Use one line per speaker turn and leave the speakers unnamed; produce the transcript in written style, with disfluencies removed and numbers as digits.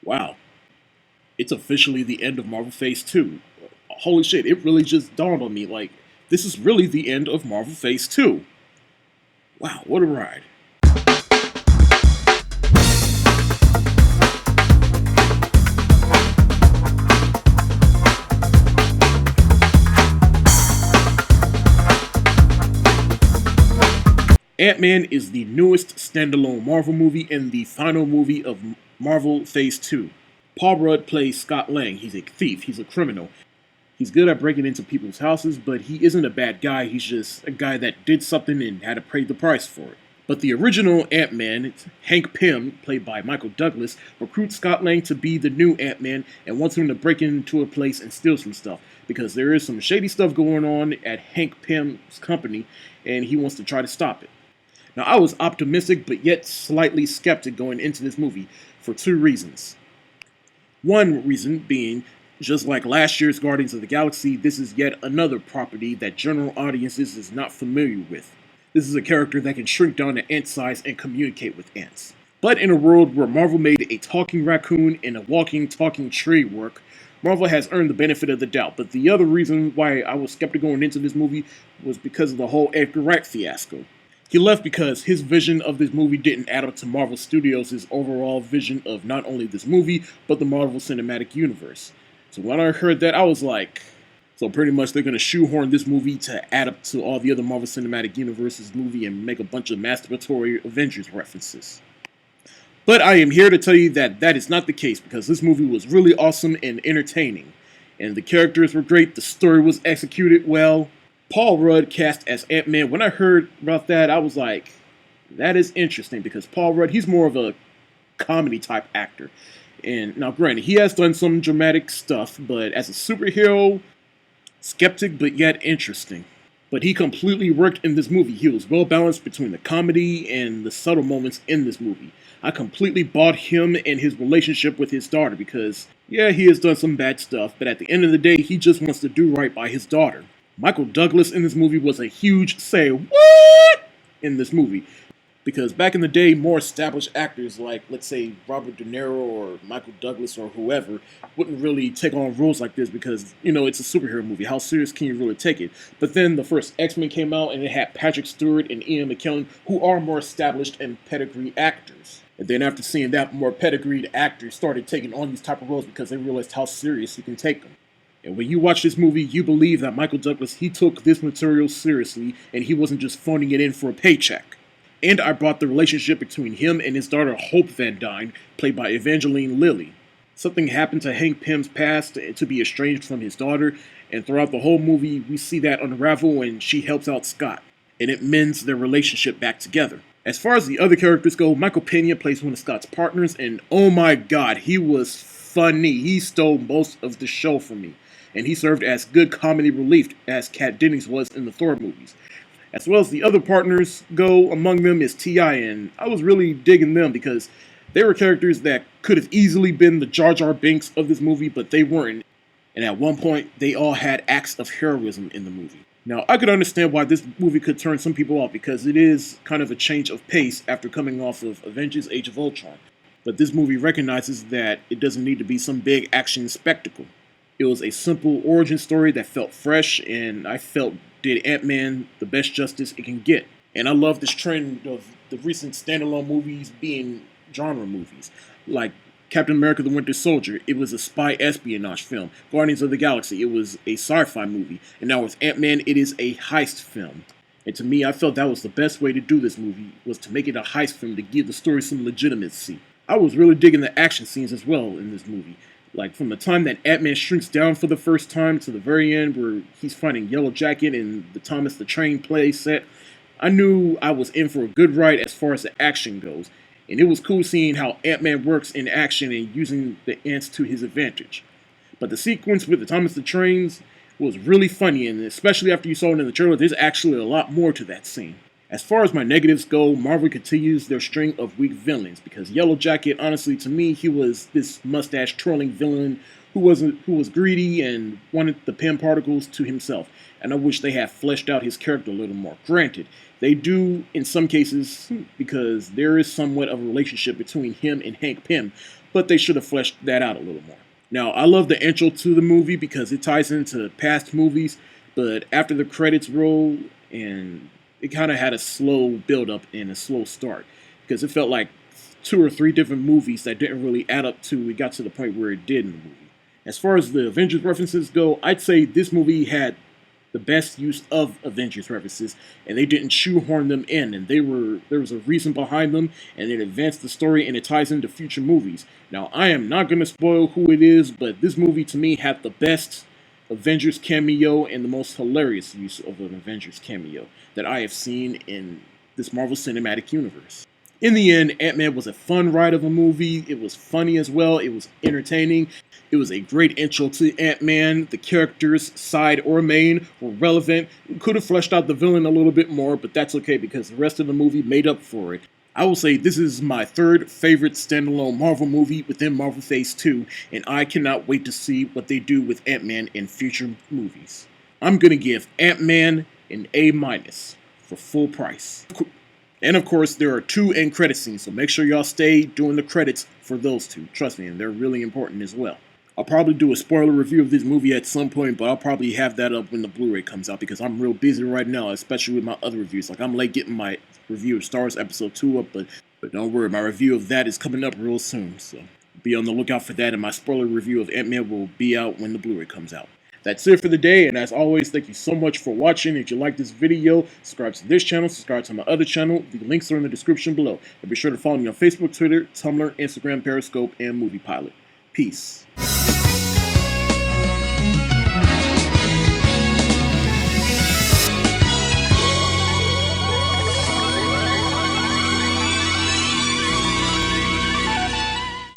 Wow, it's officially the end of Marvel Phase 2. Holy shit, it really just dawned on me, like, this is really the end of Marvel Phase 2. Wow, what a ride. Ant-Man is the newest standalone Marvel movie and the final movie of Marvel Phase 2. Paul Rudd plays Scott Lang. He's a thief, he's a criminal. He's good at breaking into people's houses, but he isn't a bad guy. He's just a guy that did something and had to pay the price for it. But the original Ant-Man, Hank Pym, played by Michael Douglas, recruits Scott Lang to be the new Ant-Man and wants him to break into a place and steal some stuff, because there is some shady stuff going on at Hank Pym's company, and he wants to try to stop it. Now, I was optimistic, but yet slightly skeptic going into this movie for two reasons. One reason being, just like last year's Guardians of the Galaxy, this is yet another property that general audiences is not familiar with. This is a character that can shrink down to ant size and communicate with ants. But in a world where Marvel made a talking raccoon and a walking, talking tree work, Marvel has earned the benefit of the doubt. But the other reason why I was skeptical going into this movie was because of the whole Edgar Wright fiasco. He left because his vision of this movie didn't add up to Marvel Studios' overall vision of not only this movie, but the Marvel Cinematic Universe. So when I heard that, I was like, so pretty much they're going to shoehorn this movie to add up to all the other Marvel Cinematic Universe's movie and make a bunch of masturbatory Avengers references. But I am here to tell you that that is not the case, because this movie was really awesome and entertaining. And the characters were great, the story was executed well. Paul Rudd cast as Ant-Man. When I heard about that, I was like, that is interesting, because Paul Rudd, he's more of a comedy type actor. And now granted, he has done some dramatic stuff, but as a superhero, skeptic but yet interesting. But he completely worked in this movie. He was well balanced between the comedy and the subtle moments in this movie. I completely bought him and his relationship with his daughter, because yeah, he has done some bad stuff, but at the end of the day, he just wants to do right by his daughter. Michael Douglas in this movie was a huge say what in this movie, because back in the day, more established actors like, let's say, Robert De Niro or Michael Douglas or whoever wouldn't really take on roles like this because, you know, it's a superhero movie. How serious can you really take it? But then the first X-Men came out and it had Patrick Stewart and Ian McKellen, who are more established and pedigree actors. And then after seeing that, more pedigreed actors started taking on these type of roles because they realized how serious you can take them. And when you watch this movie, you believe that Michael Douglas, he took this material seriously and he wasn't just phoning it in for a paycheck. And I brought the relationship between him and his daughter Hope Van Dyne, played by Evangeline Lilly. Something happened to Hank Pym's past to be estranged from his daughter, and throughout the whole movie we see that unravel when she helps out Scott, and it mends their relationship back together. As far as the other characters go, Michael Pena plays one of Scott's partners, and oh my god, he was funny. He stole most of the show from me. And he served as good comedy relief as Kat Dennings was in the Thor movies. As well as the other partners go, among them is T.I., and I was really digging them because they were characters that could have easily been the Jar Jar Binks of this movie, but they weren't. And at one point, they all had acts of heroism in the movie. Now, I could understand why this movie could turn some people off, because it is kind of a change of pace after coming off of Avengers Age of Ultron. But this movie recognizes that it doesn't need to be some big action spectacle. It was a simple origin story that felt fresh, and I felt did Ant-Man the best justice it can get. And I love this trend of the recent standalone movies being genre movies. Like Captain America the Winter Soldier, it was a spy espionage film. Guardians of the Galaxy, it was a sci-fi movie. And now with Ant-Man, it is a heist film. And to me, I felt that was the best way to do this movie, was to make it a heist film to give the story some legitimacy. I was really digging the action scenes as well in this movie. Like, from the time that Ant-Man shrinks down for the first time to the very end where he's fighting Yellow Jacket and the Thomas the Train play set, I knew I was in for a good ride as far as the action goes. And it was cool seeing how Ant-Man works in action and using the ants to his advantage. But the sequence with the Thomas the Trains was really funny, and especially after you saw it in the trailer, there's actually a lot more to that scene. As far as my negatives go, Marvel continues their string of weak villains, because Yellow Jacket, honestly, to me, he was this mustache-twirling villain who was greedy and wanted the Pym particles to himself. And I wish they had fleshed out his character a little more. Granted, they do in some cases, because there is somewhat of a relationship between him and Hank Pym. but they should have fleshed that out a little more. Now, I love the intro to the movie because it ties into past movies, but after the credits roll, and it kind of had a slow build-up and a slow start, because it felt like 2 or 3 different movies that didn't really add up to it got to the point where it did in the movie. As far as the Avengers references go, I'd say this movie had the best use of Avengers references, and they didn't shoehorn them in, and there was a reason behind them, and it advanced the story, and it ties into future movies. Now, I am not going to spoil who it is, but this movie to me had the best Avengers cameo and the most hilarious use of an Avengers cameo that I have seen in this Marvel Cinematic Universe. In the end, Ant-Man was a fun ride of a movie. It was funny as well. It was entertaining. It was a great intro to Ant-Man. The characters, side or main, were relevant. Could have fleshed out the villain a little bit more, but that's okay because the rest of the movie made up for it. I will say this is my 3rd favorite standalone Marvel movie within Marvel Phase 2, and I cannot wait to see what they do with Ant-Man in future movies. I'm going to give Ant-Man an A- for full price. And of course, there are 2 end credit scenes, so make sure y'all stay doing the credits for those 2. Trust me, and they're really important as well. I'll probably do a spoiler review of this movie at some point, but I'll probably have that up when the Blu-ray comes out because I'm real busy right now, especially with my other reviews. Like, I'm late getting my review of Star Wars Episode 2 up, but don't worry, my review of that is coming up real soon, so be on the lookout for that, and my spoiler review of Ant-Man will be out when the Blu-ray comes out. That's it for the day, and as always, thank you so much for watching. If you like this video, subscribe to this channel, subscribe to my other channel. The links are in the description below. And be sure to follow me on Facebook, Twitter, Tumblr, Instagram, Periscope, and Movie Pilot. Peace.